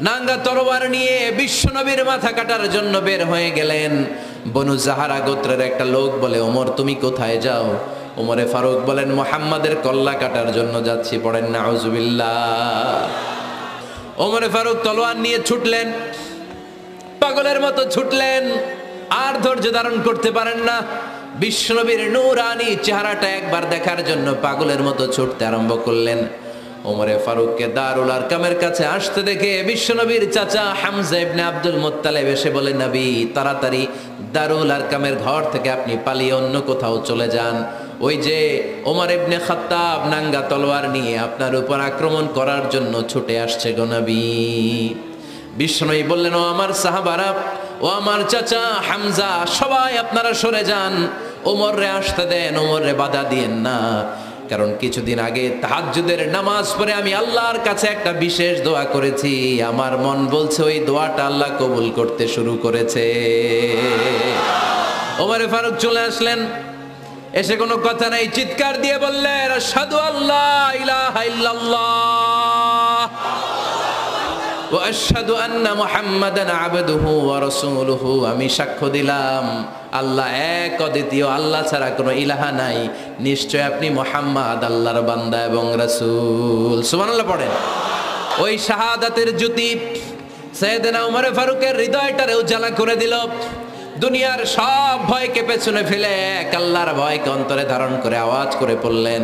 নাঙ্গা তরোয়ার নিয়ে বিশ্বনবীর মাথা কাটার জন্য বের হয়ে গেলেন। বনু জাহারা গোত্রের একটা লোক বলে, ওমর তুমি কোথায় যাও? ওমরে ফারুক বলেন, মুহাম্মাদের কল্লা কাটার জন্য যাচ্ছি। পড়েন নাউজুবিল্লাহ। ওমরে ফারুক তলোয়ার নিয়ে ছুটলেন, পাগলের মতো ছুটলেন, আর ধৈর্য ধারণ করতে পারেন না। বিশ্বনবীর নূরানি চেহারাটা একবার দেখার জন্য পাগলের মতো ছুটতে আরম্ভ করলেন। ওমরে ফারুককে দারুল আরকামের কাছে আসতে দেখে বিশ্বনবীর চাচা হামজা ইবনে আব্দুল মুত্তালিব এসে বলে, নবী তাড়াতাড়ি দারুল আরকামের ঘর থেকে আপনি পালিয়ে অন্য কোথাও চলে যান। ওই যে ওমর ইবনে খাত্তাব নাঙ্গা তলোয়ার নিয়ে আপনার উপর আক্রমণ করার জন্য ছুটে আসছে গো নবী। বিশ্বনবী বললেন, ও আমার সাহাবারা, ও আমার চাচা হামজা, সবাই আপনারা সরে যান, ওমরে আসতে দেন, ওমরে বাধা দিয়েন না। কারণ কিছুদিন আগে তাহাজ্জুদের নামাজ পড়ে আমি আল্লাহর কাছে একটা বিশেষ দোয়া করেছি। আমার মন বলছে ওই দোয়াটা আল্লাহ কবুল করতে শুরু করেছে। ওমরে ফারুক চলে আসলেন, এসে কোনো কথা নাই, চিৎকার দিয়ে বললেন, আশহাদু আল্লা ইলাহা ইল্লাল্লাহ ওয়া আশহাদু আন্না মুহাম্মাদান আবদুহু ওয়া রাসূলুহু। আমি সাক্ষ্য দিলাম আল্লাহ এক, অদ্বিতীয়, আল্লাহ ছাড়া কোনো ইলাহা নাই, নিশ্চয় আপনি মুহাম্মদ আল্লাহর বান্দা এবং রাসূল। সুবহানাল্লাহ পড়েন। ওই শাহাদাতের জ্যোতি সাইয়েদনা ওমর ফারুকের হৃদয়টারে উজালা করে দিল। দুনিয়ার সব ভয়কে পেছনে ফেলে এক আল্লাহর ভয়কে অন্তরে ধারণ করে আওয়াজ করে পড়লেন,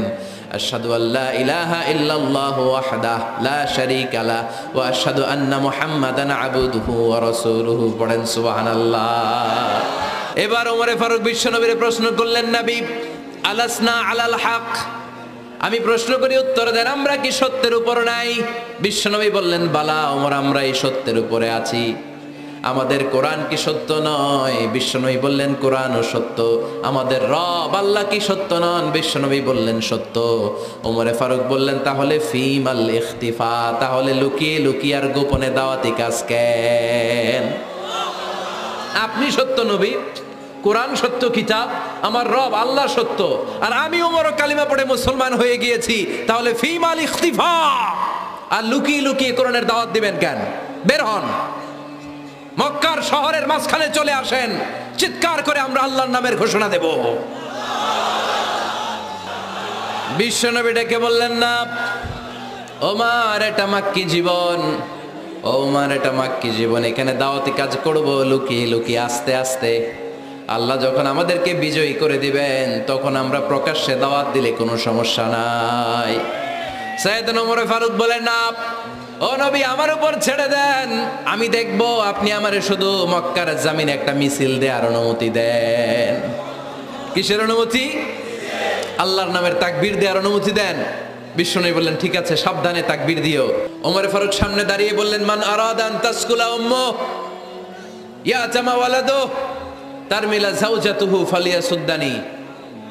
আশহাদু আল্লা ইলাহা ইল্লাল্লাহু ওয়াহদাহু লা শারীকা লাহু ওয়া আশহাদু আন্না মুহাম্মাদান আবদুহু ওয়া রাসূলুহু। পড়েন সুবহানাল্লাহ। এবার ওমরে ফারুক বিশ্বনবীর প্রশ্ন করলেন, নবী আলাসনা আলাল হক? আমি প্রশ্ন করি, উত্তর দেন, আমরা কি সত্যের উপর নাই? বিশ্বনবী বললেন, বালা ওমর, আমরা এই সত্যের উপরে আছি। আমাদের কোরআন কি সত্য নয়? বিশ্বনবী বললেন, কোরআনও সত্য। আমাদের রব আল্লাহ কি সত্য নন? বিশ্বনবী বললেন, সত্য। ওমরে ফারুক বললেন, তাহলে ফিমাল ইখতিফা, তাহলে লুকিয়ে লুকিয়ে আর গোপনে দাওয়াতি কাজ কেন? আপনি সত্য নবী, কোরআন সত্য কিতাব, আমার রব আল্লাহ সত্য, আর আমি ওমরও কালিমা পড়ে মুসলমান হয়ে গিয়েছি, তাহলে ফিমাল ইখতিফা, আর লুকিয়ে লুকিয়ে কোরআনের দাওয়াত দিবেন কেন? বের হন, মক্কার শহরের মাঝখানে চলে আসেন, চিৎকার করে আমরা আল্লাহর নামের ঘোষণা দেব। বিশ্বনবী ডেকে বললেন, না ওমর, এটা মাক্কি জীবন, ওমর এটা মাক্কি জীবন, এখানে দাওয়াতি কাজ করব লুকিয়ে লুকিয়ে, আস্তে আস্তে। আল্লাহ যখন আমাদেরকে বিজয়ী করে দিবেন তখন আমরা প্রকাশ্যে দাওয়াত দিলে কোনো সমস্যা নাই। সাইয়েদনা ওমর ফারুক বলেন, না ও নবী, আমার উপর ছেড়ে দেন, আমি দেখব, আপনি আমারে শুধু মক্কার জামিনে একটা মিছিল দেওয়ার অনুমতি দেন। কিসের অনুমতি? আল্লাহর নামের তাকবীর দেওয়ার অনুমতি দেন। বিশ্বনবী বললেন, ঠিক আছে, সাবধানে তাকবীর দিও। ওমর ফারুক সামনে দাঁড়িয়ে বললেন, মান আরাদা আন তাসকুলা উম্মু ইয়াতামা ওয়ালাদু তারমিলা যাওজাতুহু ফালিয়াসুদ্দানি।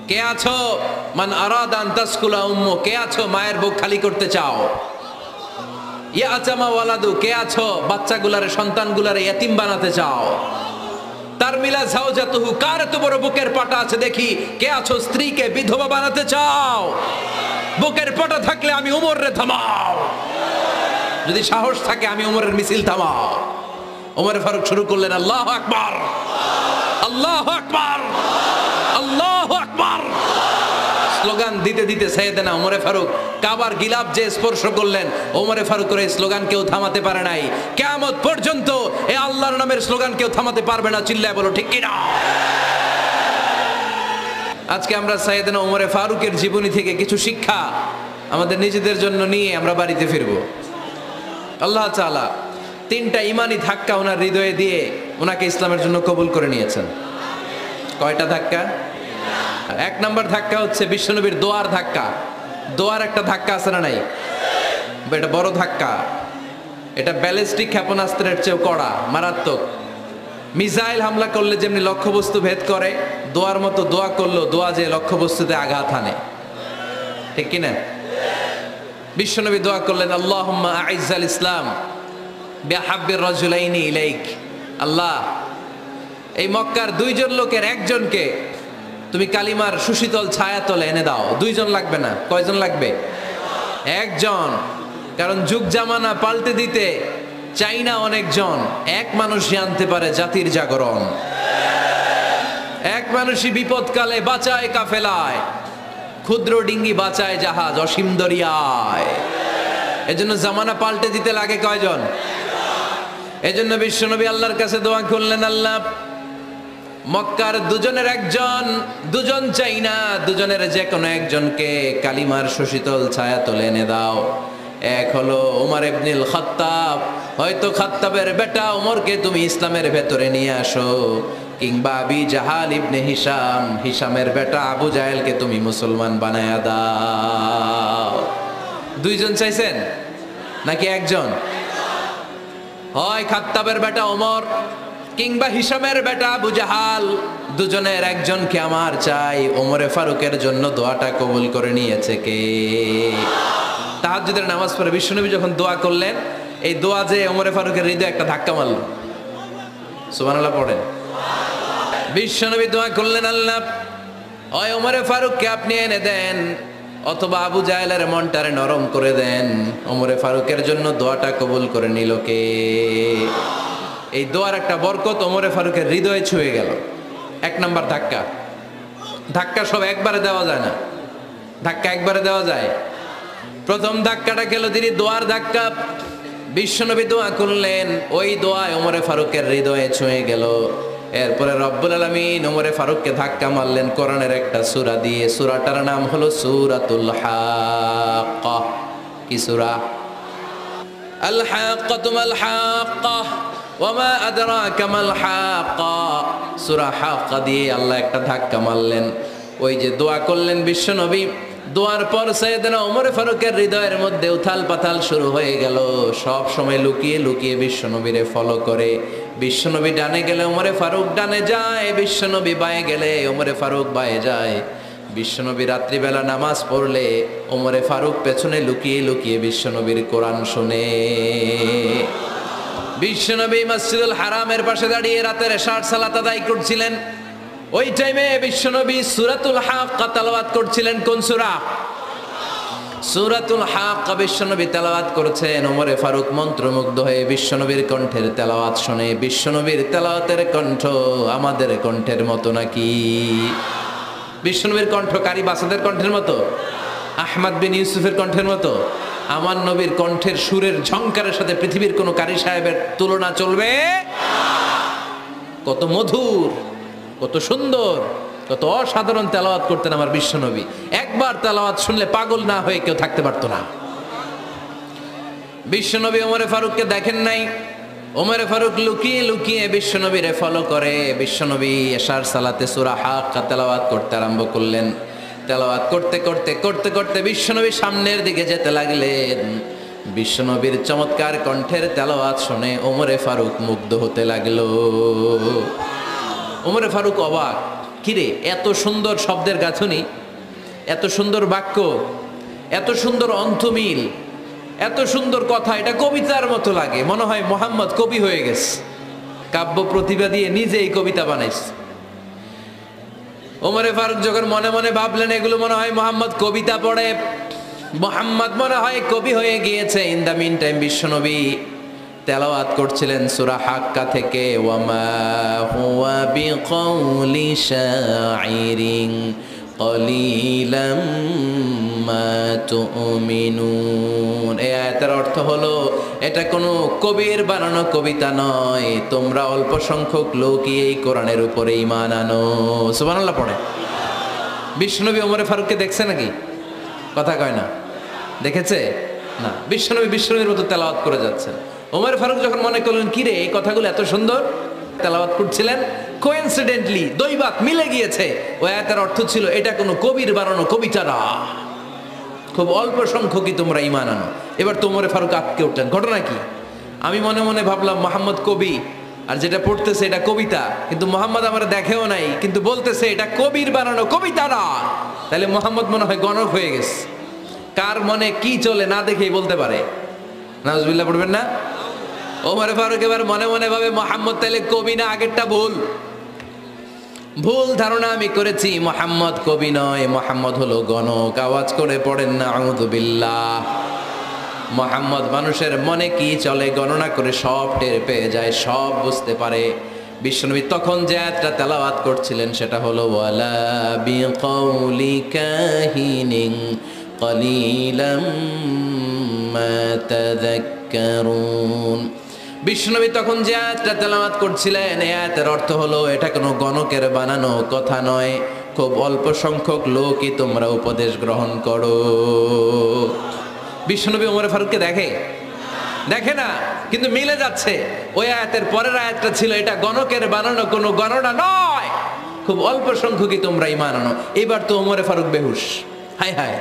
কে আছো? মান আরাদা আন তাসকুলা উম্মু, কে আছো মায়ের বুক খালি করতে চাও? ইয়াতামা ওয়ালাদু, কে আছো বাচ্চাগুলারে, সন্তানগুলারে ইতিম বানাতে চাও? তারমিলা যাওজাতুহু, কার এত বড় বুকের পাটা আছে দেখি, কে আছো স্ত্রীকে বিধবা বানাতে চাও? বুকের পাটা থাকলে আমি ওমরে থামাও, যদি সাহস থাকে আমি ওমরের মিছিল থামাও। ওমর ফারুক শুরু করলেন, আল্লাহু আকবার, আল্লাহু আকবার, আল্লাহু আকবার। স্লোগান দিতে দিতে সাইয়েদনা ওমরে ফারুক কাবার গিলাফ যে স্পর্শ করলেন, ওমরে ফারুকের এই স্লোগান কেউ থামাতে পারে নাই। কিয়ামত পর্যন্ত এই আল্লাহর নামের স্লোগান কেউ থামাতে পারবে না। চিল্লায় বলো ঠিক কিনা? আজকে আমরা সাইয়েদনা ওমরে ফারুকের জীবনী থেকে কিছু শিক্ষা আমাদের নিজেদের জন্য নিয়ে আমরা বাড়িতে ফিরব। আল্লাহ তাআলা তিনটা ইমানি ধাক্কা ওনার হৃদয়ে দিয়ে ওনাকে ইসলামের জন্য কবুল করে নিয়েছেন। কয়টা ধাক্কা? এক নম্বর ধাক্কা হচ্ছে বিশ্বনবীর দোয়ার ধাক্কা। দোয়ার একটা ধাক্কা আছে না নাই? এটা বড় ধাক্কা, এটা ব্যালিস্টিক ক্ষেপণাস্ত্রের চেয়েও কড়া, মারাত্মক। মিসাইল হামলা করলে যেমনি লক্ষ্যবস্তু ভেদ করে, দোয়ার মতো দোয়া করলো, দোয়া যে লক্ষ্যবস্তুতে আঘাত হানে, ঠিক কিনা? বিশ্বনবী দোয়া করলেন, আল্লাহুম্মা আইজ্জাল ইসলাম বিহাব্বির রাজুলাইনি ইলাইক। আল্লাহ, এই মক্কার দুইজন লোকের একজনকে তুমি কালিমার সুশীতল ছায়াতলে এনে দাও। দুইজন লাগবে না, কয়জন লাগবে? একজন। কারণ যুগ জামানা পাল্টে দিতে চাই না অনেকজন, এক মানুষই আনতে পারে জাতির জাগরণ। এক মানুষই বিপদকালে বাঁচায় কাফেলায়, ক্ষুদ্র ডিঙ্গি বাঁচায় জাহাজ অসীম দরিয়ায়। এজন্য জামানা পাল্টে দিতে লাগে কয়জন? এজন্য বিশ্বনবী আল্লাহর কাছে দোয়া করলেন, আল্লাহ মক্কার দুজনের একজন, দুজন চাই না, দুজনের যে কোনো একজনকে কালিমার সুশীতল ছায়া তুলে এনে দাও। এক হলো উমর ইবনুল খাত্তাব, হয়তো খাত্তাবের বেটা উমরকে তুমি ইসলামের ভেতরে নিয়ে আসো, কিংবা আবি জাহাল ইবনে হিশাম, হিশামের বেটা আবু জাহেলকে তুমি মুসলমান বানায়া দাও। দুইজন চাইছেন নাকি একজন? হয় খাত্তাবের বেটা ওমর কিংবা হিশামের বেটা আবু জাহাল, দুজনের একজনকে আমার চাই। ওমরে ফারুকের জন্য দোয়াটা কবুল করে নিয়েছে কে? তাহাজ্জুদের নামাজ পড়ে বিশ্বনবী যখন দোয়া করলেন, এই দোয়া যে ওমরে ফারুকের হৃদয়ে একটা ধাক্কা মারল। সুবহানাল্লাহ পড়েন। বিশ্বনবী দোয়া করলেন, আল্লাহ হয় ওমরে ফারুককে আপনি এনে দেন, অথবা আবু জাহেলের মনটারে নরম করে দেন। ওমরে ফারুকের জন্য দোয়াটা কবুল করে নিল কে? এই দোয়ার একটা বরকত ওমরে ফারুকের হৃদয়ে ছুঁয়ে গেল। এক নাম্বার ধাক্কা। ধাক্কা সব একবারে দেওয়া যায় না, ধাক্কা একবারে দেওয়া যায়। প্রথম ধাক্কাটা গেল তিনি দোয়ার ধাক্কা। বিশ্বনবী দোয়া করলেন, ওই দোয়ায় ওমরে ফারুকের হৃদয়ে ছুঁয়ে গেল। এরপরে রব্বুল আলামিন ওমরে ফারুককে ধাক্কা মারলেন কোরআনের একটা সূরা দিয়ে। সূরাটার নাম হলো সূরাতুল হাক্কা। কি সূরা? আল হাক্কাতু মাল হাক্কা ওয়া মা আদরাকা মাল হাক্কা। সূরা হাক্কা দিয়ে আল্লাহ একটা ধাক্কা মারলেন। ওই যে দোয়া করলেন বিশ্বনবী, দোয়ার পর সাইয়েদনা ওমর ফারুকের হৃদয়ের মধ্যে উথাল পাথাল শুরু হয়ে গেল। সব সময় লুকিয়ে লুকিয়ে বিশ্বনবীরে ফলো করে। বিশ্বনবী ডানে গেলে ওমরে ফারুক ডানে যায়, বিশ্বনবী বায়ে গেলে ওমরে ফারুক বায়ে যায়। বিশ্বনবী রাত্রিবেলা নামাজ পড়লে ওমরে ফারুক পেছনে লুকিয়ে লুকিয়ে বিশ্বনবীর কোরআন শুনে। বিশ্বনবী মসজিদুল হারামের পাশে দাঁড়িয়ে রাতের এশার সালাত আদায় করছিলেন। ওই টাইমে বিশ্বনবী সূরাতুল হাক্কা তেলাওয়াত করছিলেন। কোন সূরা? সূরাতুল হাক্কা বিশ্বনবী তেলাওয়াত করেছেন। ওমরে ফারুক মন্ত্রমুগ্ধ হয়ে বিশ্বনবীর কণ্ঠের তেলাওয়াত শুনে। বিশ্বনবীর তেলাওয়াতের কণ্ঠ আমাদের কণ্ঠের মতো নাকি? বিশ্বনবীর কণ্ঠ কারি বাসাদের কণ্ঠের মতো? আহমদ বিন ইউসুফের কণ্ঠের মতো? আমার নবীর কণ্ঠের সুরের ঝংকারের সাথে পৃথিবীর কোন কারি সাহেবের তুলনা চলবে? কত মধুর, কত সুন্দর, কত অসাধারণ তেলাওয়াত করতেন আমার বিশ্বনবী। একবার তেলাওয়াত শুনলে পাগল না হয়ে কেউ থাকতে পারতো না। বিশ্বনবী ওমরে ফারুককে দেখেন নাই। ওমরে ফারুক লুকিয়ে লুকিয়ে বিশ্বনবীরে ফলো করে। বিশ্বনবী এশার সালাতে সূরা হাক্কা তেলাওয়াত করতে আরম্ভ করলেন। তেলাওয়াত করতে করতে করতে করতে বিশ্বনবী সামনের দিকে যেতে লাগলেন। বিশ্বনবীর চমৎকার কণ্ঠের তেলাওয়াত শুনে ওমরে ফারুক মুগ্ধ হতে লাগলো। ওমরে ফারুক অবাক, কিরে এত সুন্দর শব্দের গাঁথনি, এত সুন্দর বাক্য, এত সুন্দর অন্তমিল, এত সুন্দর কথা, এটা কবিতার মতো লাগে। মনে হয় মোহাম্মদ কবি হয়ে গেছে, কাব্য প্রতিভা দিয়ে নিজেই কবিতা বানাইছে। ওমরে ফারুক যখন মনে মনে ভাবলেন এগুলো মনে হয় মোহাম্মদ কবিতা পড়ে, মোহাম্মদ মনে হয় কবি হয়ে গিয়েছে। ইন দ্য মিন টাইম বিশ্বনবী তেলাওয়াত করছিলেন সূরা হাক্কা থেকে, ওয়ামা হুয়া বিকাউলি শাইরিন কলিলাম মা তুমিনুন। এই আয়াতের অর্থ হলো এটা কোনো কবির বানানো কবিতা নয়, তোমরা অল্প সংখ্যক লোকই এই কোরআনের উপরে ঈমান আনো। সুবহানাল্লাহ পড়ে। বিশ্বনবী ওমরে ফারুককে দেখছে নাকি? কথা কয় না, দেখেছে না? বিশ্বনবীর মতো তেলাওয়াত করে যাচ্ছেন। ওমর ফারুক যখন মনে করলেন কিরে এই কথাগুলো এত সুন্দর, তেলাওয়াত করছিলেন, কোইন্সিডেন্টলি দৈবাত মিলে গিয়েছে। ওই আয়াতের অর্থ ছিল এটা কোনো কবির বানানো কবিতা না, খুব অল্প সংখ্যকই তোমরা ঈমান আনো। এবার তো ওমর ফারুক আটকে উঠলেন, ঘটনা কি? আমি মনে মনে ভাবলাম মোহাম্মদ কবি, আর যেটা পড়তেছে এটা কবিতা, কিন্তু মোহাম্মদ আমার দেখেও নাই, কিন্তু বলতেছে এটা কবির বানানো কবিতা না। তাহলে মোহাম্মদ মনে হয় গণক হয়ে গেছে। কার মনে কি চলে না দেখেই বলতে পারে। নাউজুবিল্লাহ পড়বেন না? ওমর ফারুক এবার মনে মনে ভাবে মোহাম্মদ তাহলে কবি না, আগেরটা ভুল, ভুল ধারণা আমি করেছি। মোহাম্মদ কবি নয়, মোহাম্মদ হলো গণক। আওয়াজ করে পড়েন না আউযু বিল্লাহ। মুহাম্মদ মানুষের মনে কি চলে গণনা করে সব টের পেয়ে যায়, সব বুঝতে পারে। বিশ্বনবী তখন যে আয়াতটা তেলাওয়াত করছিলেন সেটা হলো ওয়ালা বিকাউলি কাহিনিন কলিলাম মা তাযাক্কারুন। বিশ্বনবী তখন যে আয়াতটা তেলাওয়াত করছিলেন এই আয়াতের অর্থ হলো এটা কোনো গণকের বানানো কথা নয়, খুব অল্প সংখ্যক লোকই তোমরা উপদেশ গ্রহণ করো। বিশ্বনবী ওমর ফারুককে দেখে না, কিন্তু মিলে যাচ্ছে। ওই আয়াতের পরের আয়াতটা ছিল এটা গণকের বানানো কোনো গণনা নয়, খুব অল্প সংখ্যকই তোমরা ঈমান আনো। এবার তো ওমর ফারুক বেহুশ। হায় হায়,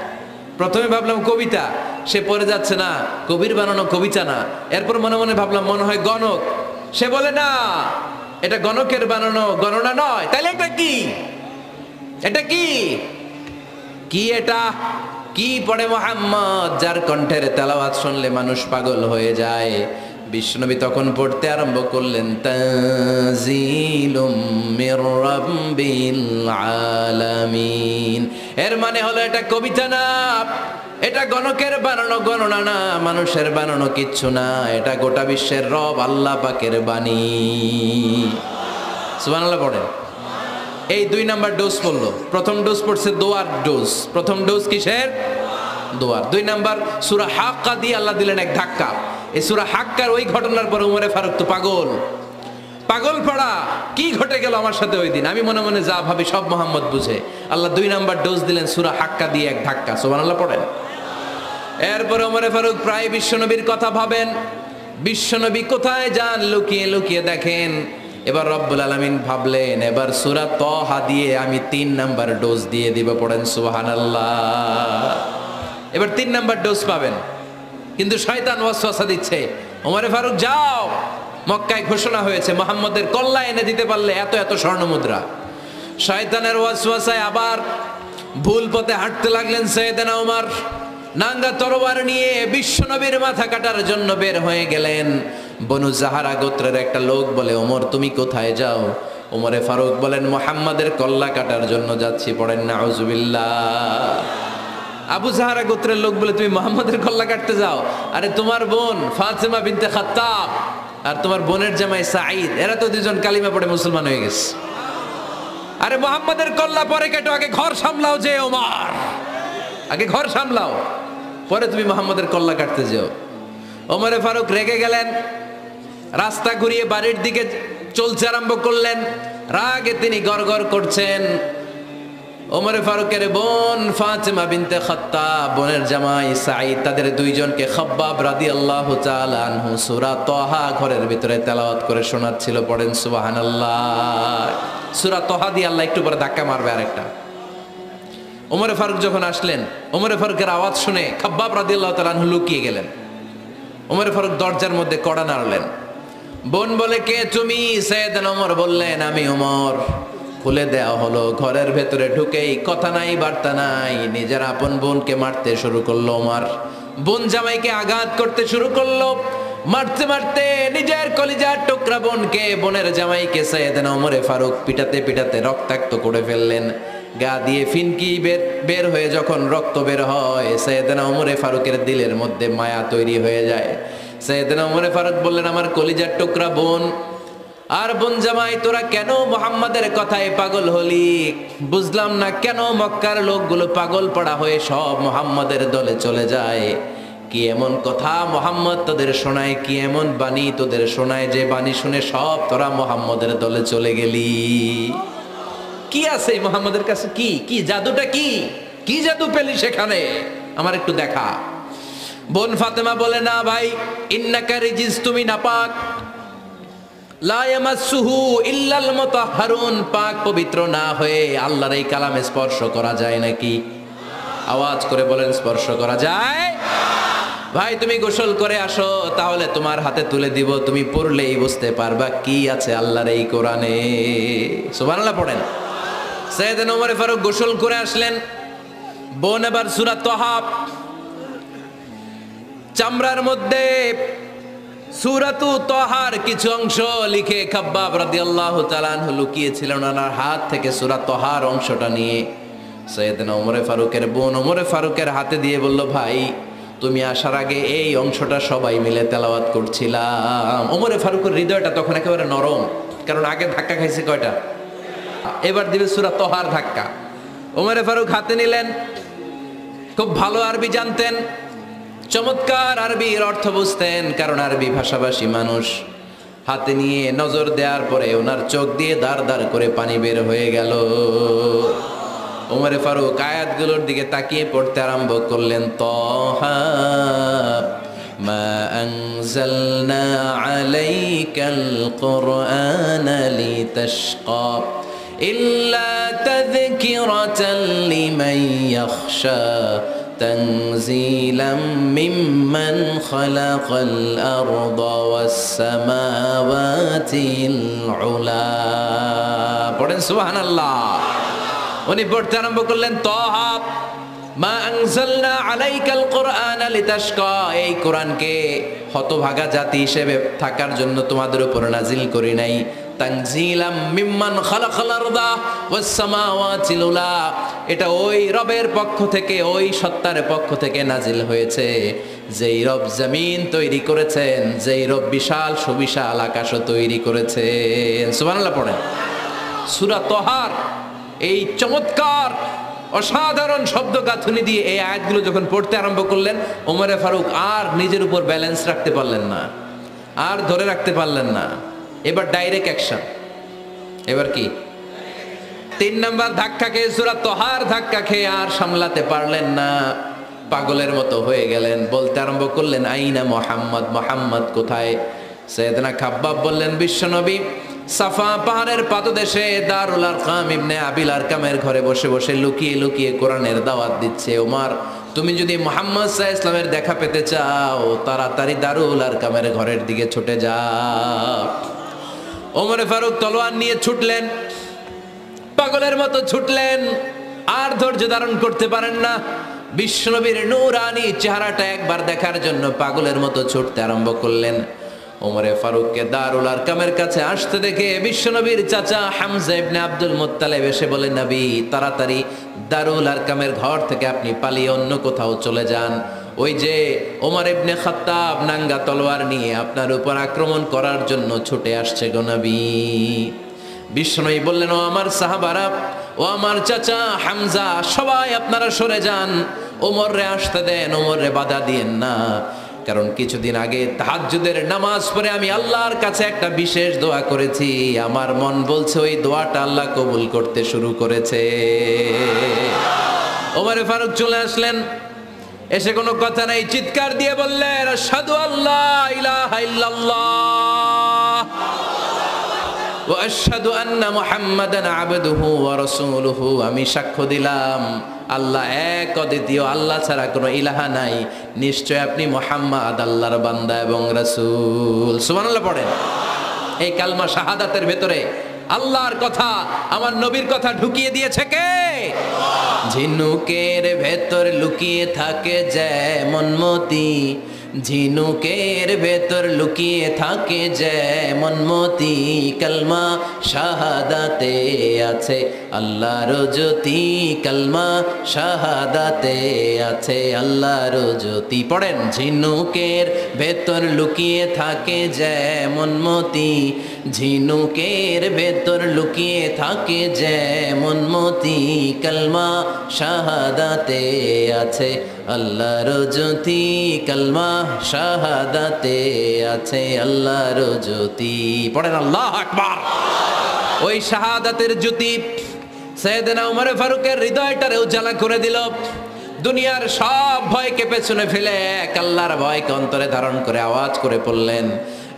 প্রথমে ভাবলাম কবিতা, সে পড়ে যাচ্ছে না কবির বানানো কবিতা না। এরপর মনে মনে ভাবলাম মনে হয় গণক, সে বলে না এটা গণকের বানানো গণনা নয়। তাহলে এটা কি? এটা কি কি এটা কি পড়ে মুহাম্মদ, যার কণ্ঠের তেলাওয়াত শুনলে মানুষ পাগল হয়ে যায়। বিশ্বনবী তখন পড়তে আরম্ভ করলেন তানজিলুম মির রাব্বিল আলামিন। এর মানে হলো এটা কবিতা না, এটা গণকের বানানো গণনা না, মানুষের বানানো কিচ্ছু না, এটা গোটা বিশ্বের রব আল্লাহ পাকের বাণী। সুবহানাল্লাহ পড়েন। এই 2 নাম্বার ডোজ পড়লো। প্রথম ডোজ পড়ছে দোয়ার ডোজ। প্রথম ডোজ কিসের? দোয়ার। 2 নাম্বার সূরা হাক্কা দিয়ে আল্লাহ দিলেন এক ধাক্কা। এই সূরা হাক্কার ওই ঘটনার পর ওমরে ফারুক তো পাগল পড়া। কি ঘটে গেল আমার সাথে ওই দিন? আমি মনে মনে যা ভাবি সব মোহাম্মদ বুঝে। আল্লাহ 2 নাম্বার ডোজ দিলেন সূরা হাক্কা দিয়ে এক ধাক্কা। সুবহানাল্লাহ পড়েন। এরপর ওমরে ফারুক প্রায় বিশ্বনবীর কথা ভাবেন, বিশ্বনবী কোথায় যান লুকিয়ে লুকিয়ে দেখেন। এবার রব্বুল আলামিন ভাবলেন এবার সূরা তাহা দিয়ে আমি 3 নাম্বার ডোজ দিয়ে দিব। পড়েন সুবহানাল্লাহ। এবার 3 নাম্বার ডোজ পাবেন, কিন্তু শয়তান ওয়াসওয়াসা দিচ্ছে, ওমরে ফারুক যাও, মক্কায় ঘোষণা হয়েছে মুহাম্মদের কল্লা এনে দিতে পারলে এত এত স্বর্ণ মুদ্রা। শয়তানের ওয়াসওয়াসায় আবার ভুল পথে হাঁটতে লাগলেন সাইয়েদনা ওমর। নাঙ্গা তরবার নিয়ে বিশ্বনবীর মাথা কাটার জন্য বের হয়ে গেলেন। বনু জাহারা গোত্রের একটা লোক বলে ওমর তুমি কোথায় যাও? ওমরে ফারুক বলেন মুহাম্মাদের কল্লা কাটার জন্য যাচ্ছি। পড়েন নাউজুবিল্লাহ। আবু জাহারা গোত্রের লোক বলে তুমি মুহাম্মাদের কল্লা কাটতে যাও? আরে তোমার বোন ফাতেমা বিনতে খাত্তাব আর তোমার বোনের জামাই সাঈদ, এরা তো দুজন কালিমা পড়ে মুসলমান হয়ে গেছে। আরে মুহাম্মাদের কল্লা পরে কাটো, আগে ঘর সামলাও। যে ওমর আগে ঘর সামলাও, পরে তুমি মুহাম্মাদের কল্লা কাটতে যাও। ওমরে ফারুক রেগে গেলেন, রাস্তা ঘুরিয়ে বাড়ির দিকে চলতে আরম্ভ করলেন। রাগে তিনি গড়গড় করছেন। ওমরে ফারুকের বোন ফাতেমা বিনতে খাত্তাব, বোনের জামাই সাঈদ, তাদের 2 জনকে খাব্বাব রাদিয়াল্লাহু তাআলা আনহু সূরা তাহা ঘরের ভিতরে তেলাওয়াত করে শোনাচ্ছিল। পড়েন সুবহানাল্লাহ। সূরা তাহা দিয়ে আল্লাহ একটু পরে ধাক্কা মারবে আরেকটা। ওমরে ফারুক যখন আসলেন, ওমরে ফারুকের আওয়াজ শুনে খাব্বাব রাদিয়াল্লাহু তাআলা আনহু লুকিয়ে গেলেন। ওমরে ফারুক দরজার মধ্যে কড়া নাড়লেন। বোন বলে কে তুমি? সাইয়েদনা ওমর বললেন আমি ওমর। খুলে দেওয়া হলো। ঘরের ভেতরে ঢুকেই কথা নাই বার্তা নাই, নিজের আপন বোনকে মারতে শুরু করলো ওমর। বোন জামাইকে আঘাত করতে শুরু করলো। মারতে মারতে নিজের কলিজার টুকরা বোনকে, বোনের জামাইকে সাইয়েদনা ওমরে ফারুক পিটাতে পিটাতে রক্তাক্ত করে ফেললেন। গা দিয়ে ফিনকি বের হয়ে যখন রক্ত বের হয়, সাইয়েদনা ওমরে ফারুকের দিলের মধ্যে মায়া তৈরি হয়ে যায়। সাইয়েদনা ওমরে ফারুক বললেন আমার কলিজার টুকরা বোন আর বোন জামাই, তোরা কেন মুহাম্মাদের কথায় পাগল হলি? বুঝলাম না কেন মক্কার লোকগুলো পাগল পড়া হয়ে সব মুহাম্মাদের দলে চলে যায়। কি এমন কথা মুহাম্মদ তোদের শোনায়, কি এমন বাণী তোদের শোনায় যে বাণী শুনে সব তোরা মুহাম্মাদের দলে চলে গেলি? কি আছে মুহাম্মাদের কাছে? কি কি জাদুটা? কি জাদু পেলি সেখানে? আমার একটু দেখা। বোন ফাতেমা বলে না ভাই, ইন্নাকা রিজিস, তুমি নাপাক। লা ইয়ামাসসুহু ইল্লাল মুতাহহারুন, পাক পবিত্র না হয়ে আল্লাহর এই কালামে স্পর্শ করা যায় নাকি? আওয়াজ করে বলেন স্পর্শ করা যায়? ভাই তুমি গোসল করে আসো, তাহলে তোমার হাতে তুলে দিব, তুমি পড়লেই বুঝতে পারবা কি আছে আল্লাহর এই কোরআনে। সুবহানাল্লাহ পড়েন। সাইয়েদনা ওমর ফারুক গোসল করে আসলেন। বোন এবার সূরা তাহা চামড়ার মধ্যে সূরাতু তাহার কিছু অংশ লিখে খাব্বাব রাদিয়াল্লাহু তাআলা আনহু লুকিয়েছিলেন। ওনার হাত থেকে সূরা তাহার অংশটা নিয়ে সাইয়েদনা ওমর ফারুকের বোন ওমর ফারুকের হাতে দিয়ে বলল ভাই তুমি আসার আগে এই অংশটা সবাই মিলে তেলাওয়াত করছিলাম। ওমরে ফারুকের হৃদয়টা তখন একেবারে নরম, কারণ আগে ধাক্কা খাইছে কয়টা, এবার দিবে সূরা তহার ধাক্কা। ওমরে ফারুক হাতে নিলেন, খুব ভালো আরবি জানতেন, চমৎকার আরবির অর্থ বুঝতেন, কারণ আরবি ভাষাভাষী মানুষ। হাতে নিয়ে নজর দেওয়ার পরে ওনার চোখ দিয়ে দাঁড় দাঁড় করে পানি বের হয়ে গেল। ওমরে ফারুক আয়াতগুলোর দিকে তাকিয়ে পড়তে আরম্ভ করলেন, তহা মা আনজালনা আলাইকাল কুরআনা লিতাশকা ইল্লা তাযকিরাতাল লিমান ইয়াখশা তানজিলাম মিম্মান খালাকাল আরদা ওয়াস সামাওয়াতিল উলা। পড়েন সুবহানাল্লাহ। উনি পড়তে আরম্ভ করলেন, তহা মা আনজালনা আলাইকাল কুরআনা লিতাশকা, এই কোরআনকে হতভাগা জাতি হিসেবে থাকার জন্য তোমাদের উপর নাজিল করি নাই। তানজিলাম মিম্মান খালাকাল আরদা ওয়াস সামাওয়াতিল উলা, এটা ওই রবের পক্ষ থেকে, ওই সত্তার পক্ষ থেকে নাজিল হয়েছে যেই রব জমিন তৈরি করেছেন, যেই রব বিশাল সুবিশাল আকাশও তৈরি করেছেন। সুবহানাল্লাহ পড়েন। সূরা তহার এই চমৎকার অসাধারণ শব্দ গাঁথুনি দিয়ে এই আয়াতগুলো যখন পড়তে আরম্ভ করলেন, ওমরে ফারুক আর নিজের উপর ব্যালেন্স রাখতে পারলেন না, আর ধরে রাখতে পারলেন না। এবার ডাইরেক্ট অ্যাকশন। এবার কি 3 নাম্বার ধাক্কা খেয়ে, সূরা তহার ধাক্কা খেয়ে আর সামলাতে পারলেন না, পাগলের মতো হয়ে গেলেন। বলতে আরম্ভ করলেন, আইনা মুহাম্মদ, মুহাম্মদ কোথায়? সাইয়েদনা খাব্বাব বললেন, বিশ্বনবী সাফা পাহাড়ের পাদদেশে দারুল আরকাম ইবনে আবিল আরকামের ঘরে বসে বসে লুকিয়ে লুকিয়ে কোরআনের দাওয়াত দিচ্ছে। ওমর, তুমি যদি মুহাম্মদ সাল্লাল্লাহু আলাইহি ওয়াসাল্লামের দেখা পেতে চাও, তাড়াতাড়ি দারুল আরকামের ঘরের দিকে ছুটে যাও। ওমরে ফারুক তলোয়ার নিয়ে ছুটলেন, পাগলের মতো ছুটলেন, আর ধৈর্য ধারণ করতে পারেন না। বিশ্বনবীর নূরানি চেহারাটা একবার দেখার জন্য পাগলের মতো ছুটতে আরম্ভ করলেন। ওমরে ফারুককে দারুল আরকামের কাছে আসতে দেখে বিশ্বনবীর চাচা হামজা ইবনে আব্দুল মুত্তালিব এসে বলে, নবী তাড়াতাড়ি দারুল আরকামের ঘর থেকে আপনি পালিয়ে অন্য কোথাও চলে যান। ওই যে ওমর ইবনে খাত্তাব নাঙ্গা তলোয়ার নিয়ে আপনার উপর আক্রমণ করার জন্য ছুটে আসছে গো নবী। বিশ্বনবী বললেন, ও আমার সাহাবারা, ও আমার চাচা হামজা, সবাই আপনারা সরে যান, ওমররে আসতে দেন, ওমররে বাধা দিয়েন না। কারণ কিছুদিন আগে তাহাজ্জুদের নামাজ পড়ে আমি আল্লাহর কাছে একটা বিশেষ দোয়া করেছি, আমার মন বলছে ওই দোয়াটা আল্লাহ কবুল করতে শুরু করেছে। ওমরে ফারুক চলে আসলেন, এসে কোনো কথা নাই, চিৎকার দিয়ে বললেন, আশহাদু আল্লা ইলাহা ইল্লাল্লাহ ওয়া আশহাদু আন্না মুহাম্মাদান আবদুহু ওয়া রাসূলুহু, আমি সাক্ষ্য দিলাম আল্লাহ এক, অদ্বিতীয়, আল্লাহ ছাড়া কোনো ইলাহা নাই, নিশ্চয় আপনি মুহাম্মদ আল্লাহর বান্দা এবং রাসূল। সুবহানাল্লাহ পড়েন। এই কালমা শাহাদাতের ভেতরে আল্লাহর কথা, আমার নবীর কথা ঢুকিয়ে দিয়েছে কে? ঝিনুকের ভেতর লুকিয়ে থাকে যেমন মতি, ঝিনুকের ভেতর লুকিয়ে থাকে যেমন মতি, কালমা শাহাদাতে আছে আল্লাহর জ্যোতি, কালমা শাহাদাতে আছে আল্লাহর জ্যোতি। পড়েন, ঝিনুকের ভেতর লুকিয়ে থাকে যেমন মতি, ঝিনুকের ভেতর লুকিয়ে থাকে যেমন মতি, কালমা শাহাদাতে আছে আল্লাহর জ্যোতি, কালমা শাহাদাতে আছে আল্লাহর জ্যোতি। পড়েন আল্লাহু আকবার। ওই শাহাদাতের জ্যোতি সাইয়েদনা ওমর ফারুকের হৃদয়টারে উজালা করে দিল। দুনিয়ার সব ভয়কে পেছনে ফেলে এক আল্লাহর ভয়কে অন্তরে ধারণ করে আওয়াজ করে পড়লেন,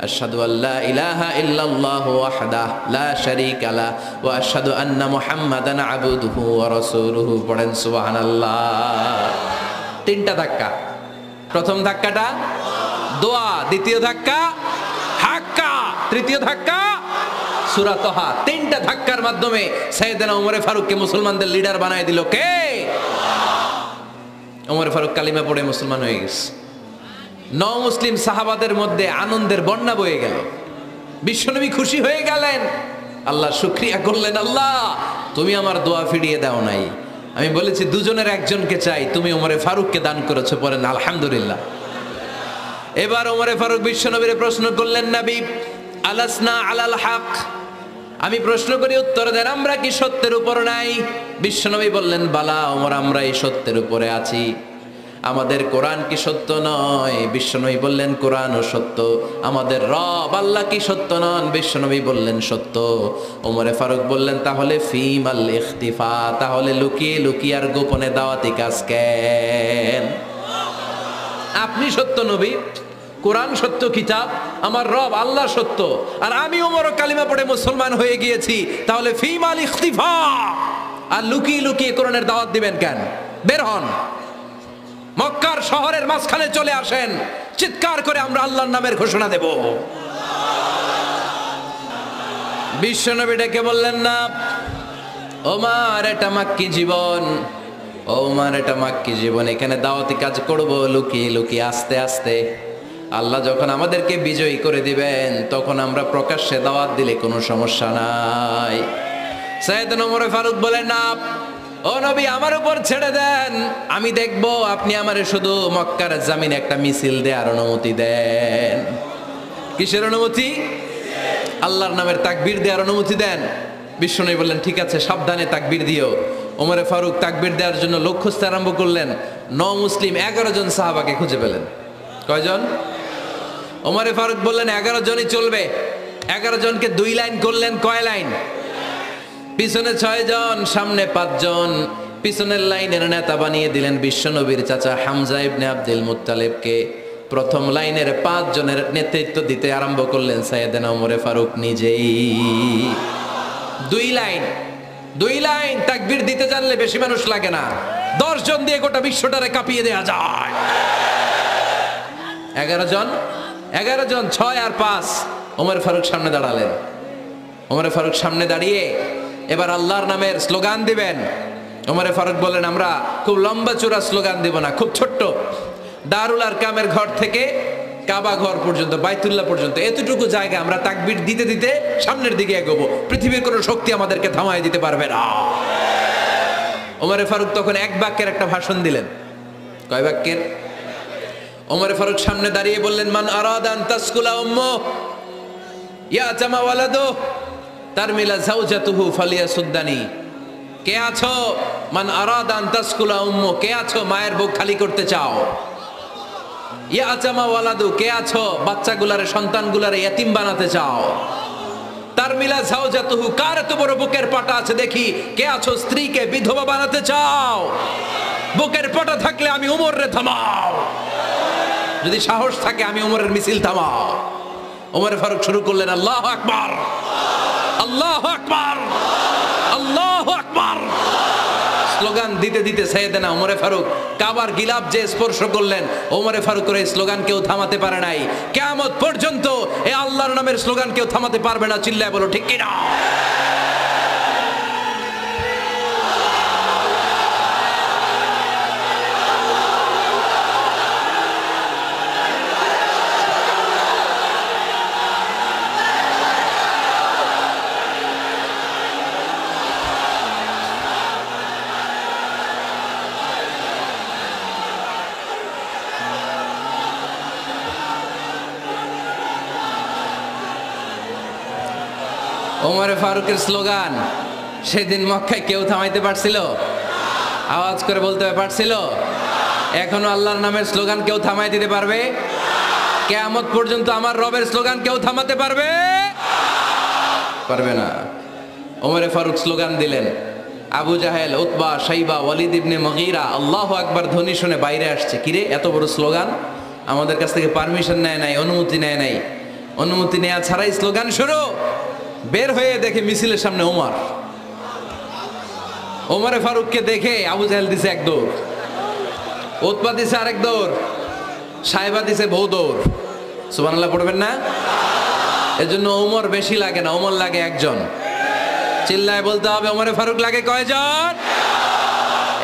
আশহাদু আল্লা ইলাহা ইল্লাল্লাহু ওয়াহদাহু লা শারীকা লাহু ওয়া আশহাদু আন্না মুহাম্মাদান আবদুহু ওয়া রাসূলুহু। পড়েন সুবহানাল্লাহ। 3টা ধাক্কা। প্রথম ধাক্কাটা দোয়া, দ্বিতীয় ধাক্কা হাক্কা, তৃতীয় ধাক্কা সূরা তহা। 3টা ধাক্কার মাধ্যমে সাইয়েদনা ওমরে ফারুককে মুসলমানদের লিডার বানায় দিল কে? ওমর ফারুক কালিমা পড়ে মুসলমান হয়ে গেছে। মুসলিম সাহাবাদের মধ্যে আনন্দের বন্যা বয়ে গেল। বিশ্বনবী খুশি হয়ে গেলেন, আল্লাহ শুকরিয়া করলেন, আল্লাহ তুমি আমার দোয়া ফিরিয়ে দাও নাই, আমি বলেছি দুজনের একজনকে চাই, তুমি ওমরে ফারুককে দান করেছো, পড়েন আলহামদুলিল্লাহ। এবার ওমরে ফারুক বিশ্বনবীরে প্রশ্ন করলেন, নবী আলাসনা আলাল হক, আমি প্রশ্ন করি উত্তর দেন, আমরা কি সত্যের উপর নাই? বিশ্বনবী বললেন, বালা ওমর, আমরা এই সত্যের উপরে আছি। আমাদের কোরআন কি সত্য নয়? বিশ্বনবী বললেন, কোরআনও সত্য। আমাদের রব আল্লাহ কি সত্য নন? বিশ্বনবী বললেন, সত্য। ওমরে ফারুক বললেন, তাহলে ফিমাল ইখতিফা, তাহলে লুকিয়ে লুকিয়ে আর গোপনে দাওয়াতি কাজ কেন? আপনি সত্য নবী, কোরআন সত্য কিতাব, আমার রব আল্লাহ সত্য, আর আমি ওমরও কালিমা পড়ে মুসলমান হয়ে গিয়েছি, তাহলে ফিমাল ইখতিফা, আর লুকিয়ে লুকিয়ে কোরআনের দাওয়াত দিবেন কেন? বের হন, মক্কার শহরের মাঝখানে চলে আসেন, চিৎকার করে আমরা আল্লাহর নামের ঘোষণা দেব। বিশ্বনবী ডেকে বললেন, না ওমর, এটা মাক্কি জীবন, ওমর এটা মাক্কি জীবন, এখানে দাওয়াতি কাজ করব লুকিয়ে লুকিয়ে আস্তে আস্তে। আল্লাহ যখন আমাদেরকে বিজয়ী করে দিবেন তখন আমরা প্রকাশ্যে দাওয়াত দিলে কোনো সমস্যা নাই। সাইয়েদনা ওমর ফারুক বলেন, না ও নবী, আমার উপর ছেড়ে দেন, আমি দেখব আপনি আমারে শুধু মক্কার জামিনে একটা মিছিল দেওয়ার অনুমতি দেন। কিসের অনুমতি? আল্লাহর নামের তাকবীর দেওয়ার অনুমতি দেন। বিশ্বনবী বললেন, ঠিক আছে, সাবধানে তাকবীর দিও। ওমরে ফারুক তাকবীর দেওয়ার জন্য লোক খুঁজতে আরম্ভ করলেন। মুসলিম 11 জন সাহাবাকে খুঁজে পেলেন। কয়জন? ওমরে ফারুক বললেন, 11 জনই চলবে। 11 জনকে 2 লাইন করলেন। কয় লাইন? পিছনে 6 জন, সামনে 5 জন। পিছনের লাইনের নেতা বানিয়ে দিলেন বিশ্বনবীর চাচা হামজা ইবনে আব্দুল মুত্তালিবকে। প্রথম লাইনের 5 জনের নেতৃত্ব দিতে আরম্ভ করলেন সাইয়েদনা ওমরে ফারুক নিজেই। 2 লাইন তাকবীর দিতে জানলে বেশি মানুষ লাগে না, 10 জন দিয়ে গোটা বিশ্বটারে কাঁপিয়ে দেয়া যায়। 11 জন, 6 আর 5। ওমর ফারুক সামনে দাঁড়ালেন। ওমরে ফারুক সামনে দাঁড়িয়ে এবার আল্লাহর নামের স্লোগান দিবেন। ওমরে ফারুক বললেন, আমরা খুব লম্বা চূড়া স্লোগান দিব না, খুব ছোট্ট, দারুল আরকামের ঘর থেকে কাবা ঘর পর্যন্ত, বাইতুল্লাহ পর্যন্ত, এতটুকু জায়গা আমরা তাকবীর দিতে দিতে সামনের দিকে এগোবো, পৃথিবীর কোনো শক্তি আমাদেরকে থামায় দিতে পারবে না। ওমরে ফারুক তখন 1 বাক্যের একটা ভাষণ দিলেন। কয় বাক্যের? ওমরে ফারুক সামনে দাঁড়িয়ে বললেন, মান আরাদা আন তাসকুলা উম্মু ইয়াতামা ওয়ালাদু তারমিলা যাওজাতুহু ফালিয়াসুদ্দানি। কে আছো? মান আরাদা আন তাসকুলা উম্মু, কে আছো মায়ের বুক খালি করতে চাও? ইয়াতামা ওয়ালাদু, কে আছো বাচ্চাগুলারে, সন্তানগুলারে ইতিম বানাতে চাও? তারমিলা যাওজাতুহু, কার এত বড় বুকের পাটা আছে দেখি, কে আছো স্ত্রীকে বিধবা বানাতে চাও? বুকের পাটা থাকলে আমি ওমরে থামাও, যদি সাহস থাকে আমি ওমরের মিছিল থামাও। ওমর ফারুক শুরু করলেন, আল্লাহু আকবার, আল্লাহু আকবার, আল্লাহু আকবার। স্লোগান দিতে দিতে সাইয়েদনা ওমরে ফারুক কাবার গিলাফ যে স্পর্শ করলেন, ওমরে ফারুকের এই স্লোগান কেউ থামাতে পারে নাই। কিয়ামত পর্যন্ত এই আল্লাহর নামের স্লোগান কেউ থামাতে পারবে না। চিল্লায় বলো ঠিক কিনা? ওমরে ফারুকের স্লোগান সেদিন মক্কায় কেউ থামাইতে পারছিল? আওয়াজ করে বলতে পারছিল? এখনো আল্লাহর নামের স্লোগান কেউ থামাই দিতে পারবে? কিয়ামত পর্যন্ত আমার রবের স্লোগান কেউ থামাতে পারবে? পারবে না। ওমরে ফারুক স্লোগান দিলেন। আবু জাহেল, উতবা, শাইবা, ওয়ালিদ ইবনে মুগীরা আল্লাহু আকবার ধ্বনি শুনে বাইরে আসছে। কিরে, এত বড় স্লোগান, আমাদের কাছ থেকে পারমিশন নেয় নাই, অনুমতি নেয় নাই। অনুমতি নেওয়া ছাড়াই স্লোগান শুরু। বের হয়ে দেখে মিছিলের সামনে ওমর। ওমরে ফারুককে দেখে আবু জাহেল দিছে 1 দৌড়, উতবা দিছে আরেক দৌড়, সাইবা দিছে বহু দৌড়। সুবহানাল্লাহ পড়বেন না? এজন্য ওমর বেশি লাগে না, ওমর লাগে 1 জন। চিল্লায় বলতে হবে, ওমরে ফারুক লাগে কয়জন?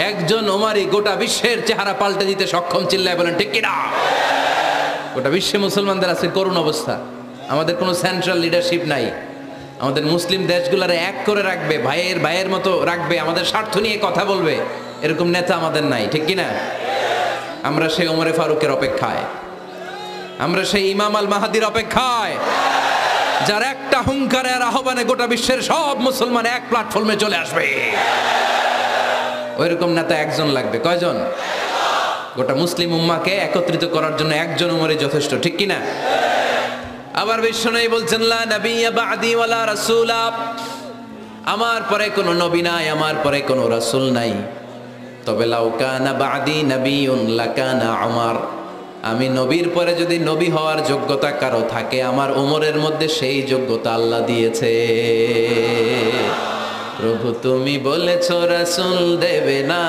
1 জন। ওমরই গোটা বিশ্বের চেহারা পাল্টে দিতে সক্ষম। চিল্লায় বলেন ঠিক কিনা? গোটা বিশ্বে মুসলমানদের আছে করুণ অবস্থা। আমাদের কোনো সেন্ট্রাল লিডারশিপ নাই। আমাদের মুসলিম দেশগুলোরে এক করে রাখবে, ভাইয়ের মতো রাখবে, আমাদের স্বার্থ নিয়ে কথা বলবে, এরকম নেতা আমাদের নাই, ঠিক কিনা? আমরা সেই ওমরে ফারুকের অপেক্ষায়, আমরা সেই ইমাম আল মাহাদির অপেক্ষায়, যার একটা হুঙ্কারের আহ্বানে গোটা বিশ্বের সব মুসলমান এক প্ল্যাটফর্মে চলে আসবে। ওইরকম নেতা একজন লাগবে। কয়জন? গোটা মুসলিম উম্মাকে একত্রিত করার জন্য একজন উমরই যথেষ্ট, ঠিক কিনা? আবার বিশ্বনবী বলছেন, লা নাবিয়্যা বা'দি ওয়ালা রাসূলা, আমার পরে কোনো নবী নাই, আমার পরে কোনো রাসূল নাই। তবে লাউ কানা বা'দি নাবিয়্যুন লাকানা উমর, আমি নবীর পরে যদি নবী হওয়ার যোগ্যতা কারো থাকে, আমার উমরের মধ্যে সেই যোগ্যতা আল্লাহ দিয়েছে। প্রভু তুমি বলেছ রাসূল দেবে না,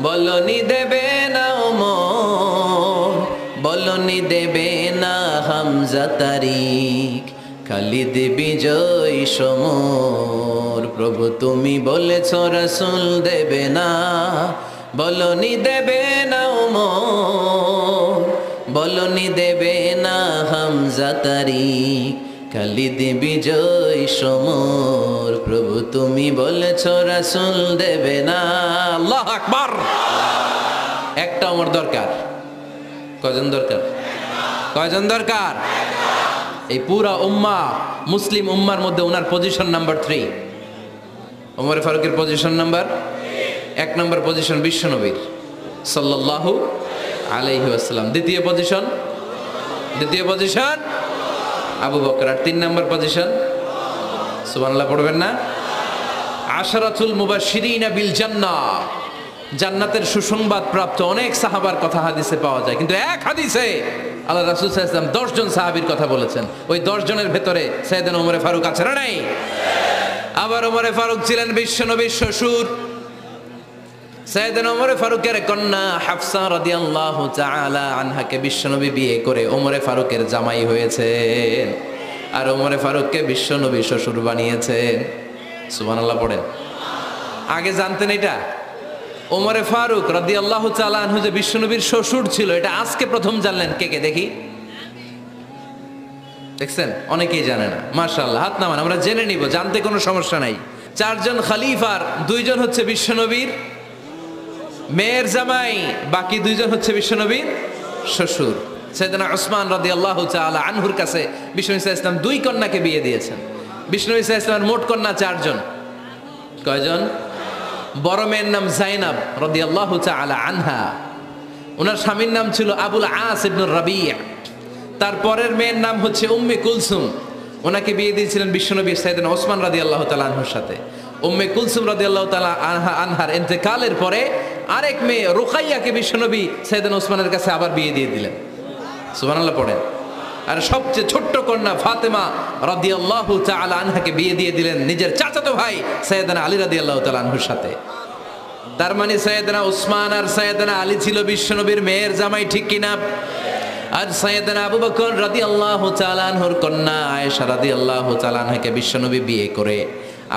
বলনি দেবে না ওমর, বলনি দেবে না হামজা তারিক, খালিদ বিজয় সমর। প্রভু তুমি বলেছ রাসূল দেবে না, বলনি দেবে না ওমর, বলনি দেবে না হামজা তারিক, খালিদ বিজয় সমর। প্রভু তুমি বলেছ রাসূল দেবে না। আল্লাহু আকবার। একটা ওমর দরকার। কয়জন দরকার? কয়জন দরকার? এই পুরা উম্মাহ, মুসলিম উম্মার মধ্যে ওনার পজিশন নাম্বার 3। ওমর ফারুকের পজিশন নাম্বার 1 নম্বর পজিশন বিশ্বনবীর সাল্লাল্লাহু আলাইহি ওয়াসাল্লাম। দ্বিতীয় পজিশন আবু বকর। আর 3 নম্বর পজিশন, সুবহানাল্লাহ পড়বেন না? আশরাতুল মুবাশশিরিনা বিল জান্নাহ, জান্নাতের সুসংবাদ প্রাপ্ত অনেক সাহাবার কথা হাদিসে পাওয়া যায়, কিন্তু এক হাদিসে আল্লাহ রাসূল সাল্লাল্লাহু আলাইহি ওয়াসাল্লাম 10 জন সাহাবীর কথা বলেছেন। ওই 10 জনের ভেতরে সাইয়েদনা ওমর ফারুক আছে না নাই? আবার ওমর ফারুক ছিলেন বিশ্বনবীর শ্বশুর। সাইয়েদনা ওমর ফারুকের কন্যা হাফসা রাদিয়াল্লাহু তাআলা আনহাকে বিশ্বনবী বিয়ে করে ওমর ফারুকের জামাই হয়েছেন, আর ওমর ফারুককে বিশ্বনবী শ্বশুর বানিয়েছেন। সুবহানাল্লাহ পড়েন। আগে জানতেন এটা? ওমর ফারুক রাদিয়াল্লাহু তাআলা আনহু যে বিশ্বনবীর শ্বশুর ছিল, এটা আজকে প্রথম জানলেন। কে কে দেখি? দেখছেন? অনেকেই জানে না। মাশাআল্লাহ, হাত নামান, আমরা জেনে নিব, জানতে কোনো সমস্যা নাই। 4 জন খলিফার 2 জন হচ্ছে বিশ্বনবীর মেয়ের জামাই, বাকি 2 জন হচ্ছে বিশ্বনবীর শ্বশুর। সাইয়েদনা উসমান রাদিয়াল্লাহু তাআলা আনহুর কাছে বিশ্বনবী সাল্লাল্লাহু আলাইহি ওয়াসাল্লাম 2 কন্যাকে বিয়ে দিয়েছেন। বিশ্বনবী সাল্লাল্লাহু আলাইহি ওয়াসাল্লামের মোট কন্যা 4 জন। কয়জন? বড় মেয়ের নাম যায়েনব রাদিয়াল্লাহু তাআলা আনহা, ওনার স্বামীর নাম ছিল আবুল আস ইবনে রাবি'। তারপরের মেয়ের নাম হচ্ছে উম্মে কুলসুম, ওনাকে বিয়ে দিয়েছিলেন বিশ্বনবী সাইয়েদনা ওসমান রাদিয়াল্লাহু তাআলা আনহুর সাথে। উম্মে কুলসুম রাদিয়াল্লাহু তাআলা আনহার ইন্তেকালের পরে আরেক মেয়ে রুকাইয়াকে বিশ্বনবী সাইয়েদনা ওসমানের কাছে আবার বিয়ে দিয়ে দিলেন। সুবহানাল্লাহ পড়েন। আর সবচেয়ে ছোট্ট কন্যা ফাতেমা রাদিয়াল্লাহু তাআলা আনহাকে বিয়ে দিয়ে দিলেন নিজের চাচাতো ভাই সাইয়েদনা আলী রাদিয়াল্লাহু তাআলা আনহুর সাথে। তার মানে সাইয়েদনা ওসমান আর সাইয়েদনা আলী ছিল বিশ্বনবীর মেয়ের জামাই, ঠিক কিনা? আর সাইয়েদনা আবু বকর রাদিয়াল্লাহু তাআলা আনহুর কন্যা আয়েশা রাদিয়াল্লাহু তাআলা আনহাকে বিশ্বনবী বিয়ে করে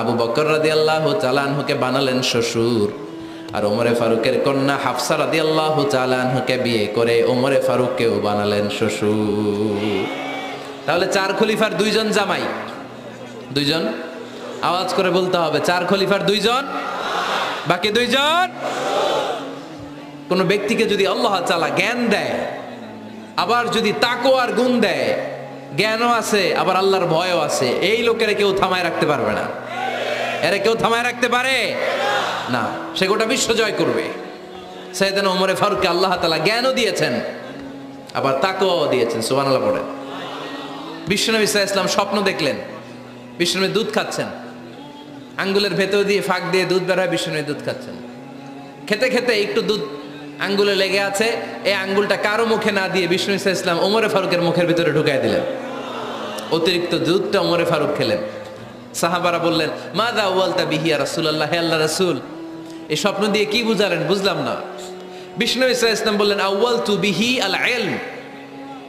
আবু বকর রাদিয়াল্লাহু তাআলা আনহুকে বানালেন শ্বশুর। আর ওমরে ফারুকের কন্যা হাফসা রাদিয়াল্লাহু তাআলা আনহাকে বিয়ে করে ওমরে ফারুককেও বানালেন শ্বশুর। তাহলে 4 খলিফার 2 জন জামাই। 2 জন? আওয়াজ করে বলতে হবে, 4 খলিফার 2 জন, বাকি 2 জন। কোন ব্যক্তিকে যদি আল্লাহ তাআলা জ্ঞান দেয়, আবার যদি তাকওয়ার গুণ দেয়, জ্ঞানও আছে আবার আল্লাহর ভয়ও আছে, এই লোকেরা কেউ থামায় রাখতে পারবে না। এরা কেউ থামায় রাখতে পারে না, সে গোটা বিশ্ব জয় করবে। সাইয়েদনা ওমর ফারুককে আল্লাহ তাআলা জ্ঞানও দিয়েছেন, আবার তাকওয়াও দিয়েছেন। সুবহানাল্লাহ পড়েন। বিশ্বনবী সাল্লাল্লাহু আলাইহি ওয়াসাল্লাম স্বপ্ন দেখলেন, বিশ্বনবী দুধ খাচ্ছেন, আঙ্গুলের ভেতর দিয়ে ফাঁক দিয়ে দুধ বের হয়, বিশ্বনবী দুধ খাচ্ছেন। খেতে খেতে একটু দুধ আঙ্গুলে লেগে আছে, এই আঙ্গুলটা কারো মুখে না দিয়ে বিশ্বনবী সাল্লাল্লাহু আলাইহি ওয়াসাল্লাম ওমর ফারুকের মুখের ভিতরে ঢুকাই দিলেন। অতিরিক্ত দুধটা ওমর ফারুক খেলেন। সাহাবারা বললেন, মাযা ওয়ালতা বিহি ইয়া রাসূলুল্লাহ, হে আল্লাহর রাসূল, এই স্বপ্ন দিয়ে কি বুঝালেন? বুঝলাম না। বিশ্বনবী সাল্লাল্লাহু আলাইহি ওয়াসাল্লাম বললেন, আউয়ালতু বিহি আল ইলম,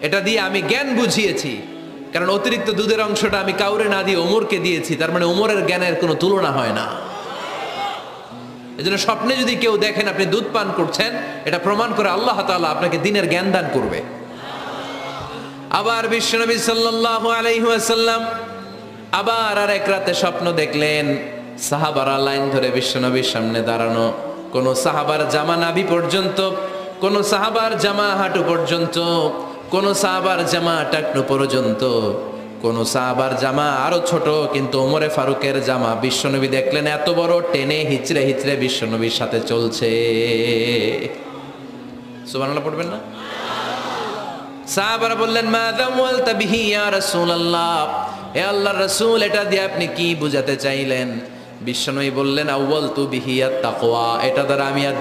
এটা দিয়ে আমি জ্ঞান বুঝিয়েছি, কারণ অতিরিক্ত দুধের অংশটা আমি কাউরে না দিয়ে ওমরকে দিয়েছি, তার মানে ওমরের জ্ঞানের কোনো তুলনা হয় না। এজন্য স্বপ্নে যদি কেউ দেখেন আপনি দুধ পান করছেন, এটা প্রমাণ করে আল্লাহ তাআলা আপনাকে দ্বীনের জ্ঞান দান করবে। আবার বিশ্বনবী সাল্লাল্লাহু আলাইহি ওয়াসাল্লাম আবার আর এক রাতে স্বপ্ন দেখলেন, সাহাবারা লাইন ধরে বিশ্বনবীর সামনে দাঁড়ানো। কোন সাহাবার জামা নাভি পর্যন্ত, কোন সাহাবার জামা হাঁটু পর্যন্ত, কোন সাহাবার জামা টাকনু পর্যন্ত, কোন সাহাবার জামা আরো ছোট, কিন্তু ওমরে ফারুকের জামা বিশ্বনবী দেখলেন এত বড়, টেনে হিচড়ে হিচড়ে বিশ্বনবীর সাথে চলছে। সুবহানাল্লাহ পড়বেন না? সাহাবারা বললেন মা যাওয়ালতা বিহি ইয়া রাসূলুল্লাহ, হে আল্লাহর রাসূল, এটা দিয়ে আপনি কি বুঝাতে চাইলেন? বিশ্বনবী বললেন আউয়ালতু বিহি আত-তাকওয়া, এটা দ্বারা আমি আর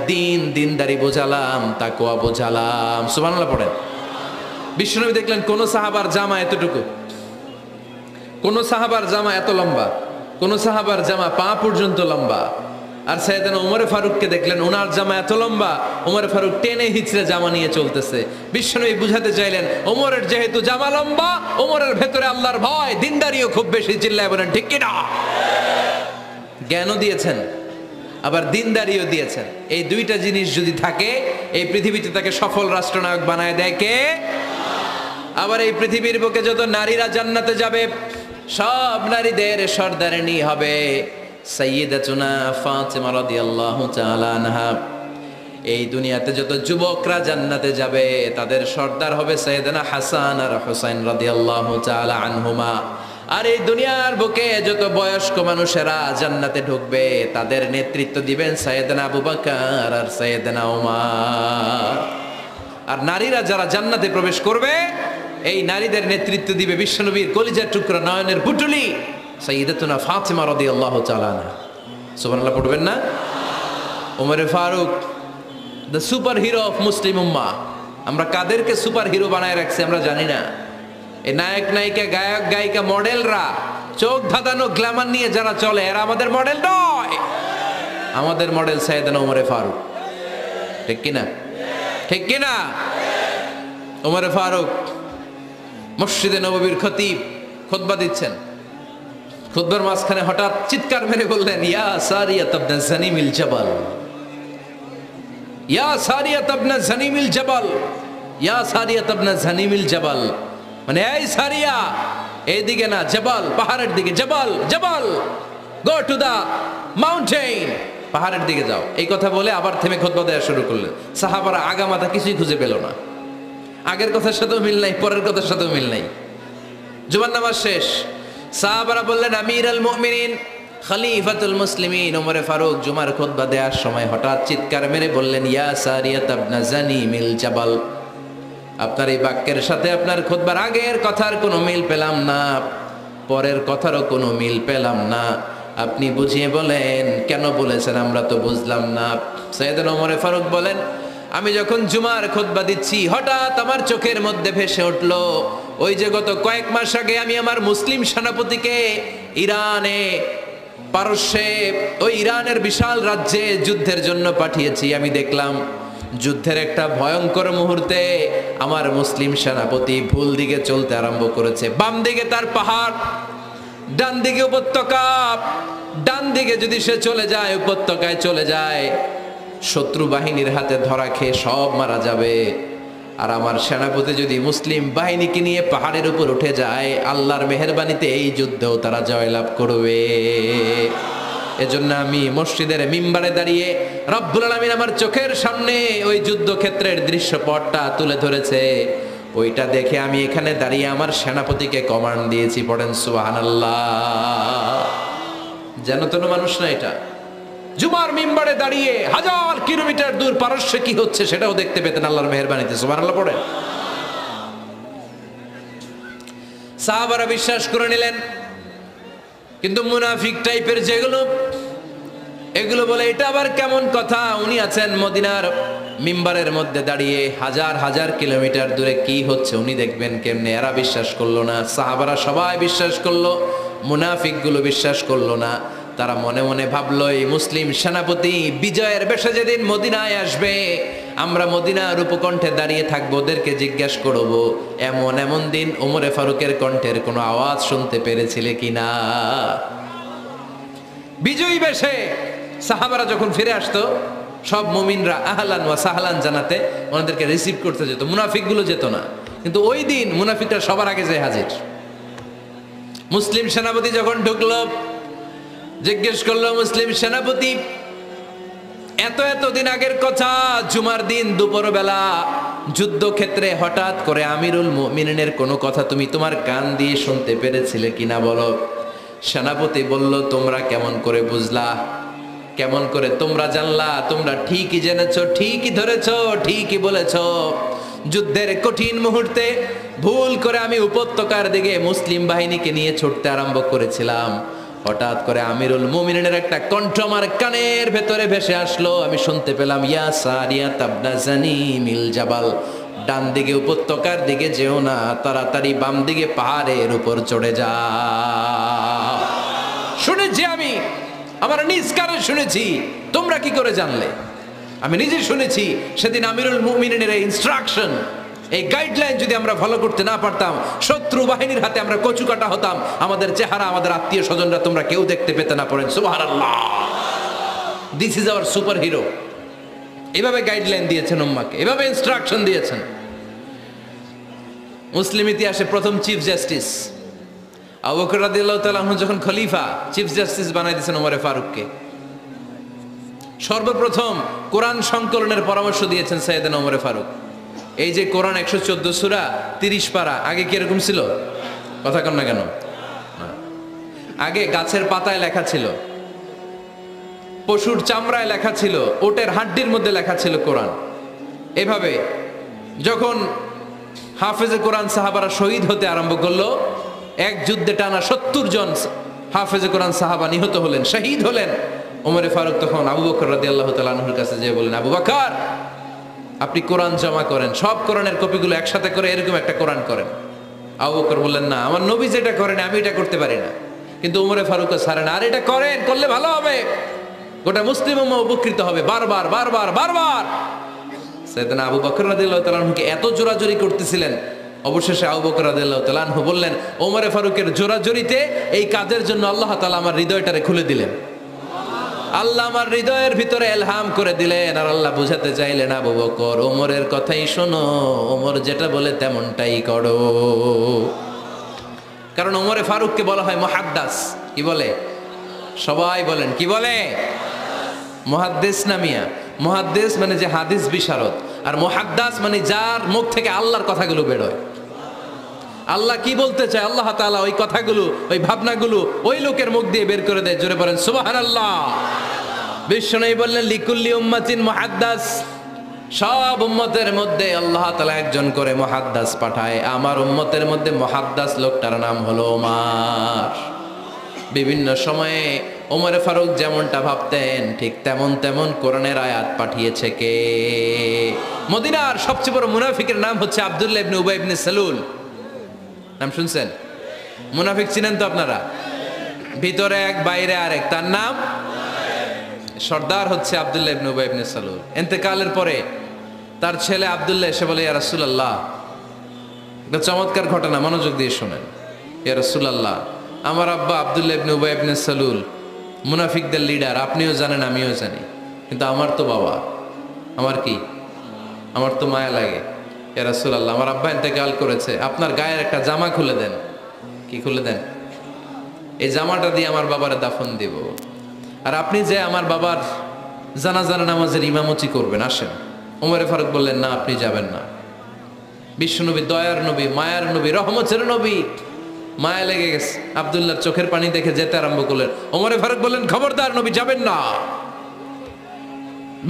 দিনদারি বোঝালাম, তাকওয়া বোঝালাম। সুবহানাল্লাহ পড়েন। বিশ্বনবী দেখলেন কোন সাহাবার জামা এতটুকু, কোন সাহাবার জামা এত লম্বা, কোন সাহাবার জামা পা পর্যন্ত লম্বা। আর সাইয়েদনা ওমর ফারুককে দেখলেন ওনার জামা এত লম্বা, ওমর ফারুক টেনে হিচড়ে জামা নিয়ে চলতেছে। বিশ্বনবী বুঝাতে চাইলেন ওমরের যেহেতু জামা লম্বা, ওমরের ভেতরে আল্লাহর ভয়, দিনদারিও খুব বেশি। চিল্লায় বলেন ঠিক কিনা? জ্ঞানও দিয়েছেন, আবার দিনদারিও দিয়েছেন। এই দুইটা জিনিস যদি থাকে, এই পৃথিবীতে তাকে সফল রাষ্ট্রনায়ক বানায় দেয় কে? আবার এই পৃথিবীর বুকে যত নারীরা জান্নাতে যাবে, সব নারীদের সর্দারিনী হবে সাইয়্যিদাতুনা ফাতিমা রাদিয়াল্লাহু তাআলা আনহা। এই দুনিয়াতে যত যুবকরা জান্নাতে যাবে, তাদের সর্দার হবে সাইয়েদনা হাসান আর হুসাইন রাদিয়াল্লাহু তাআলা আনহুমা। আর এই দুনিয়ার বুকে যত বয়স্ক মানুষেরা জান্নাতে ঢুকবে, তাদের নেতৃত্ব দিবেন সাইয়েদনা আবু বকর আর সাইয়েদনা ওমর। আর নারীরা যারা জান্নাতে প্রবেশ করবে, এই নারীদের নেতৃত্ব দিবে বিশ্বনবীর কলিজার টুকরা নয়নের পুটুলি সাইয়্যিদাতুনা ফাতিমা রাদিয়াল্লাহু তাআলা আনহা। সুবহানাল্লাহ পড়বেন না? Omar Faruk, the super hero of Muslim উম্মাহ। আমরা কাদেরকে সুপার হিরো বানায় রাখছি আমরা জানি না। এই নায়ক নায়িকা, গায়ক গায়িকা, মডেলরা, চোখ ধাঁধানো গ্ল্যামার নিয়ে যারা চলে, এরা আমাদের মডেল নয়। আমাদের মডেল সাইয়েদনা ওমর ফারুক। ঠিক কিনা? ঠিক কিনা? ওমর ফারুক মসজিদে নববীর খতিব খুতবা দিচ্ছেন। খুতবার মাঝখানে হঠাৎ চিৎকার মেরে বললেন ইয়া সারিয়াত ইবনে জানিমিল জাবাল, ইয়া সারিয়াত ইবনে জানিমিল জাবাল, ইয়া সারিয়াত ইবনে জানিমিল জাবাল। মানে এই সারিয়া, এইদিকে না, জাবাল পাহাড়ের দিকে, জাবাল জাবাল, গো টু দা মাউন্টেন, পাহাড়ের দিকে যাও। এই কথা বলে আবার থেমে খুতবা দেওয়া শুরু করলেন। সাহাবারা আগামাথা কিছুই খুঁজে পেল না। আগের কথার সাথেও মিল নাই, পরের কথার সাথেও মিল নাই। জুমার নামাজ শেষ। সাহাবারা বললেন আমির আল মুমিনিন, খলিফাতুল মুসলিমিন ওমর ফারুক জুমার খুতবা দেওয়ার সময় হঠাৎ চিৎকার মেরে বললেন ইয়া সারিয়াত ইবনে জানিমিল জাবাল। আপনার এই বাক্যের সাথে আপনার খুতবার আগের কথার কোনো মিল পেলাম না, পরের কথারও কোনো মিল পেলাম না। আপনি বুঝিয়ে বলেন কেন বলেছেন, আমরা তো বুঝলাম না। সাইয়েদনা ওমর ফারুক বলেন আমি যখন জুমার খুতবা দিচ্ছি, হঠাৎ আমার চোখের মধ্যে ভেসে উঠল ওই যে গত কয়েক মাস আগে আমি আমার মুসলিম সেনাপতিকে ইরানে, পারস্যে, ওই ইরানের বিশাল রাজ্যে যুদ্ধের জন্য পাঠিয়েছি। আমি দেখলাম যুদ্ধের একটা ভয়ঙ্কর মুহূর্তে আমার মুসলিম সেনাপতি ভুল দিকে চলতে আরম্ভ করেছে। বাম দিকে তার পাহাড়, ডান দিকে উপত্যকা। ডান দিকে যদি সে চলে যায়, উপত্যকায় চলে যায়, শত্রু বাহিনীর হাতে ধরা খেয়ে সব মারা যাবে। আর আমার সেনাপতি যদি মুসলিম বাহিনীকে নিয়ে পাহাড়ের উপর উঠে যায়, আল্লাহর মেহেরবানিতে এই যুদ্ধেও তারা জয়লাভ করবে। এজন্য আমি মসজিদের মিম্বারে দাঁড়িয়ে রব্বুল আলামিন আমার চোখের সামনে ওই যুদ্ধক্ষেত্রের দৃশ্যপটটা তুলে ধরেছে, ওইটা দেখে আমি এখানে দাঁড়িয়ে আমার সেনাপতিকে কমান্ড দিয়েছি। পড়েন সুবহানাল্লাহ। যেন তেন মানুষ না এটা। জুমার মিম্বারে দাঁড়িয়ে হাজার কিলোমিটার দূর পারস্যে কি হচ্ছে সেটাও দেখতে পেতেন আল্লাহর মেহেরবানিতে। সুবহানাল্লাহ পড়েন। সাহাবারা বিশ্বাস করে নিলেন, কিন্তু মুনাফিক টাইপের যেগুলো, এগুলো বলে এটা আবার কেমন কথা, উনি আছেন মদিনার মিম্বারের মধ্যে দাঁড়িয়ে, হাজার হাজার কিলোমিটার দূরে কি হচ্ছে উনি দেখবেন কেমনে। এরা বিশ্বাস করলো না। সাহাবারা সবাই বিশ্বাস করলো, মুনাফিক গুলো বিশ্বাস করলো না। তারা মনে মনে ভাবলো এই মুসলিম সেনাপতি বিজয়ের বেশে যেদিন মদিনায় আসবে, আমরা মদিনার উপকণ্ঠে দাঁড়িয়ে থাকবো, ওদেরকে জিজ্ঞাসা করবো এমন এমন দিন ওমরে ফারুকের কণ্ঠের কোনো আওয়াজ শুনতে পেরেছিলে কিনা। বিজয়ী বেশে সাহাবারা যখন ফিরে আসতো, সব মুমিনরা আহলান ওয়া সাহলান জানাতে ওনাদেরকে রিসিভ করতে যেত, মুনাফিক গুলো যেত না। কিন্তু ওই দিন মুনাফিকরা সবার আগে যায় হাজির। মুসলিম সেনাপতি যখন ঢুকলো, জিজ্ঞেস করলো মুসলিম সেনাপতি, এত দিন আগের কথা, জুমার দিন দুপুরবেলা যুদ্ধক্ষেত্রে হঠাৎ করে আমিরুল মুমিনিনের কোনো কথা তুমি তোমার কান দিয়ে শুনতে পেরেছিলে কিনা বলো। সেনাপতি বলল, তোমরা কেমন করে বুঝলা, কেমন করে তোমরা জানলা? তোমরা ঠিকই জেনেছো, ঠিকই ধরেছো, ঠিকই বলেছো। যুদ্ধের কঠিন মুহূর্তে ভুল করে আমি উপত্যকার দিকে মুসলিম বাহিনীকে নিয়ে ছুটতে আরম্ভ করেছিলাম। হঠাৎ করে আমিরুল মুমিনিনের একটা কণ্ঠ আমার কানের ভেতরে ভেসে আসলো। আমি শুনতে পেলাম, ইয়া সারিয়া তাবনা জানিমিল জাবাল, ডান দিকে উপত্যকার দিকে যেও না, তাড়াতাড়ি বাম দিকে পাহাড়ের উপর চড়ে যা। শুনেছি আমি, আমার নিজ কানে শুনেছি। তোমরা কি করে জানলে? আমি নিজে শুনেছি। সেদিন আমিরুল মুমিনিনের এই ইনস্ট্রাকশন, এই গাইডলাইন যদি আমরা ফলো করতে না পারতাম, শত্রু বাহিনীর হাতে আমরা কচুকাটা হতাম। আমাদের চেহারা, আমাদের আত্মীয় স্বজনরা তোমরা কেউ দেখতে পেতে না। পড়েন সুবহানাল্লাহ। This is our super hero. এভাবে গাইডলাইন দিয়েছেন উম্মাকে, এভাবে ইনস্ট্রাকশন দিয়েছেন। মুসলিম ইতিহাসে প্রথম চিফ জাস্টিস আবু বকর রাদিয়াল্লাহু তাআলা আনহু যখন খলিফা, চিফ জাস্টিস বানাই দিয়েছেন ওমরে ফারুককে। সর্বপ্রথম কোরআন সংকলনের পরামর্শ দিয়েছেন সাইয়েদনা ওমরে ফারুক। এই যে কোরআন 114 সূরা 30 পারা, আগে কি এরকম ছিল? কথা কন না কেন? আগে গাছের পাতায় লেখা ছিল, পশুর চামড়ায় লেখা ছিল, ওটের হাড্ডির মধ্যে লেখা ছিল কোরআন। এভাবে যখন হাফেজে কোরআন সাহাবারা শহীদ হতে আরম্ভ করলো, এক যুদ্ধে টানা 70 জন হাফেজে কোরআন সাহাবা নিহত হলেন, শহীদ হলেন। ওমরে ফারুক তখন আবু বকর রাদিয়াল্লাহু তাআলা আনহুর কাছে যেয়ে বলেন, আবু বকর, আপনি কোরআন জমা করেন, সব কোরআনের কপিগুলো একসাথে করে এরকম একটা কোরআন করেন। আবু বকর বললেন, না, আমার নবী যেটা করেন আমি এটা করতে পারি না। কিন্তু ওমরে ফারুক ছাড়েন, আর এটা করেন, করলে ভালো হবে, গোটা মুসলিম উম্মাহ উপকৃত হবে। বারবার বারবার বারবার সাইয়েদনা আবু বকর রাদিয়াল্লাহু তাআলা আনহুকে এত জোরাজুরি করতেছিলেন, অবশেষে আবু বকর রাদিয়াল্লাহু তাআলা আনহু বললেন, ওমরে ফারুকের জোরাজুরিতে এই কাজের জন্য আল্লাহ তাআলা আমার হৃদয়টারে খুলে দিলেন। আল্লাহ আমার হৃদয়ের ভিতরে ইলহাম করে দিলেন। আর আল্লাহ বুঝাতে চাইলেন, আবু বকর, ওমরের কথাই শোনো, ওমর যেটা বলে তেমনটাই করো। কারণ ওমরে ফারুককে বলা হয় মুহাদ্দিস। কি বলে? সবাই বলেন, কি বলে? মুহাদ্দিস না মিয়া? মুহাদ্দিস মানে যে হাদিস বিশারদ, আর মুহাদ্দিস মানে যার মুখ থেকে আল্লাহর কথাগুলো বেরোয়। আল্লাহ কি বলতে চায়, আল্লাহ তাআলা ওই কথাগুলো, ওই ভাবনাগুলো ওই লোকের মুখ দিয়ে বের করে দেয়। জোরে বলেন সুবহানাল্লাহ। বিশ্বনবী বললেন, লিকুল্লি উম্মাতিন মুহাদ্দিস, সব উম্মতের মধ্যে আল্লাহ তাআলা একজন করে মুহাদ্দিস পাঠায়। আমার উম্মতের মধ্যে মুহাদ্দিস লোকটার নাম হলো ওমর। বিভিন্ন সময়ে ওমরে ফারুক যেমনটা ভাবতেন, ঠিক তেমন তেমন কোরআনের আয়াত পাঠিয়েছে কে? মদিনার সবচেয়ে বড় মুনাফিকের নাম হচ্ছে আব্দুল্লাহ ইবনে উবাই ইবনে সালুল। নাম শুনছেন? মুনাফিক চিনেন তো আপনারা? ভিতরে এক, বাইরে আরেক। তার নাম সর্দার হচ্ছে আব্দুল্লাহ ইবনে উবাই ইবনে সালুল। ইন্তেকালের পরে তার ছেলে আব্দুল্লাহ এসে বলে, ইয়া রাসূলুল্লাহ, একটা চমৎকার ঘটনা, মনোযোগ দিয়ে শুনেন। ইয়া রাসূলুল্লাহ, আমার আব্বা আব্দুল্লাহ ইবনে উবাই ইবনে সালুল মুনাফিকদের লিডার, আপনিও জানেন আমিও জানি, কিন্তু আমার তো বাবা, আমার কি, আমার তো মায়া লাগে। ইয়া রাসূলুল্লাহ, আমার আব্বা ইন্তেকাল করেছে, আপনার গায়ের একটা জামা খুলে দেন। কি খুলে দেন? এই জামাটা দিয়ে আমার বাবারে দাফন দিব, আর আপনি যে আমার বাবার জানাজার নামাজের ইমামতি করবেন, আসেন। ওমরে ফারুক বললেন, না, আপনি যাবেন না। বিশ্বনবী দয়ার নবী, মায়ার নবী, রহমতের নবী, মায়া লেগে গেছে, আব্দুল্লাহর চোখের পানি দেখে যেতে আরম্ভ করলেন। ওমরে ফারুক বললেন, খবরদার, নবী যাবেন না।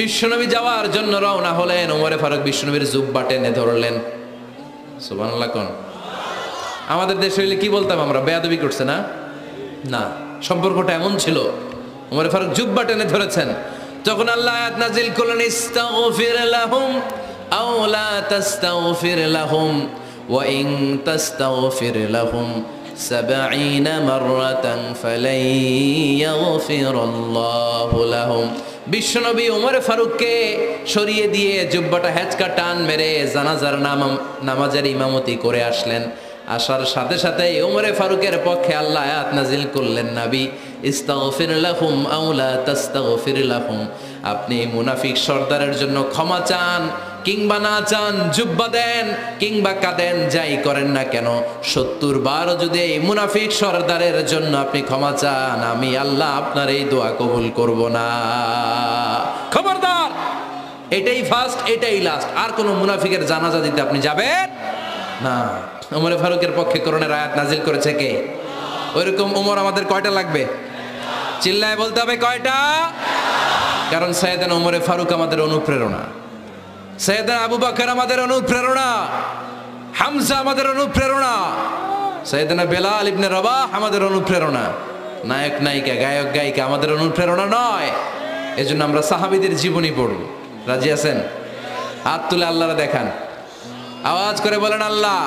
বিশ্বনবী যাওয়ার জন্য রওনা হলেন। ওমরে ফারুক বিশ্বনবীর জুব্বা টেনে ধরলেন। সুবহানাল্লাহ কোন? আমাদের দেশে হইলে কি বলতাম আমরা? বেয়াদবি করছে না? না, সম্পর্কটা এমন ছিল। ওমরে ফারুক জুব্বা টেনে ধরেছেন। তখন আল্লাহ আয়াত নাজিল করলেন, ইস্তাগফির লাহুম আও লা তাস্তাগফির লাহুম ওয়া ইন তাস্তাগফির লাহুম 70 মাররাতান ফালাই ইয়াগফিরাল্লাহু লাহুম। বিশ্বনবী ওমরে ফারুককে সরিয়ে দিয়ে জুব্বাটা হেঁচকা টান মেরে জানাজার নামাজের ইমামতি করে আসলেন। আসার সাথে সাথে ওমরে ফারুকের পক্ষে আল্লাহ আয়াত নাজিল করলেন, নবী, ইস্তাগফির লাহুম আও লা তাস্তাগফির লাহুম, আপনি মুনাফিক সর্দারের জন্য ক্ষমা চান কিংবা নাচান, জুব্বা দেন, কিংবা কাঁদেন, যাই করেন না কেন, 70 বার যদি এই মুনাফিক সরদারের জন্য আপনি ক্ষমা চান, আমি আল্লাহ আপনার এই দোয়া কবুল করব না। খবরদার, এটাই ফার্স্ট, এটাই লাস্ট। আর কোন মুনাফিকের জানাজা দিতে আপনি যাবেন না। ওমর ফারুকের পক্ষে করণের আয়াত নাজিল করেছে কে? ওইরকম ওমর আমাদের কয়টা লাগবে? চিল্লায় বলতে হবে কয়টা? কারণ সাইয়েদনা ওমর ফারুক আমাদের অনুপ্রেরণা, সাইয়েদনা আবু বকর আমাদের অনুপ্রেরণা, হামজা আমাদের অনুপ্রেরণা, সাইয়েদনা বেলাল ইবনে রবাহ আমাদের অনুপ্রেরণা। নায়ক নায়িকা, গায়ক গায়িকা আমাদের অনুপ্রেরণা নয়। এজন্য আমরা সাহাবীদের জীবনী পড়ব। রাজি আছেন? হাত তুলে আল্লাহরে দেখান, আওয়াজ করে বলেন আল্লাহ,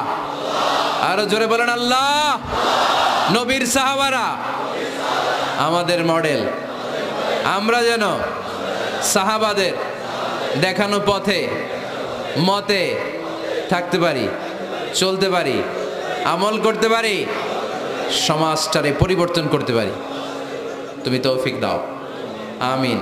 আরো জোরে বলেন আল্লাহ। নবীর সাহাবারা আমাদের মডেল, আমরা যেন সাহাবাদের দেখানো পথে মতে থাকতে পারি, চলতে পারি, আমল করতে পারি, সমাজটারে পরিবর্তন করতে পারি। তুমি তৌফিক দাও, আমিন।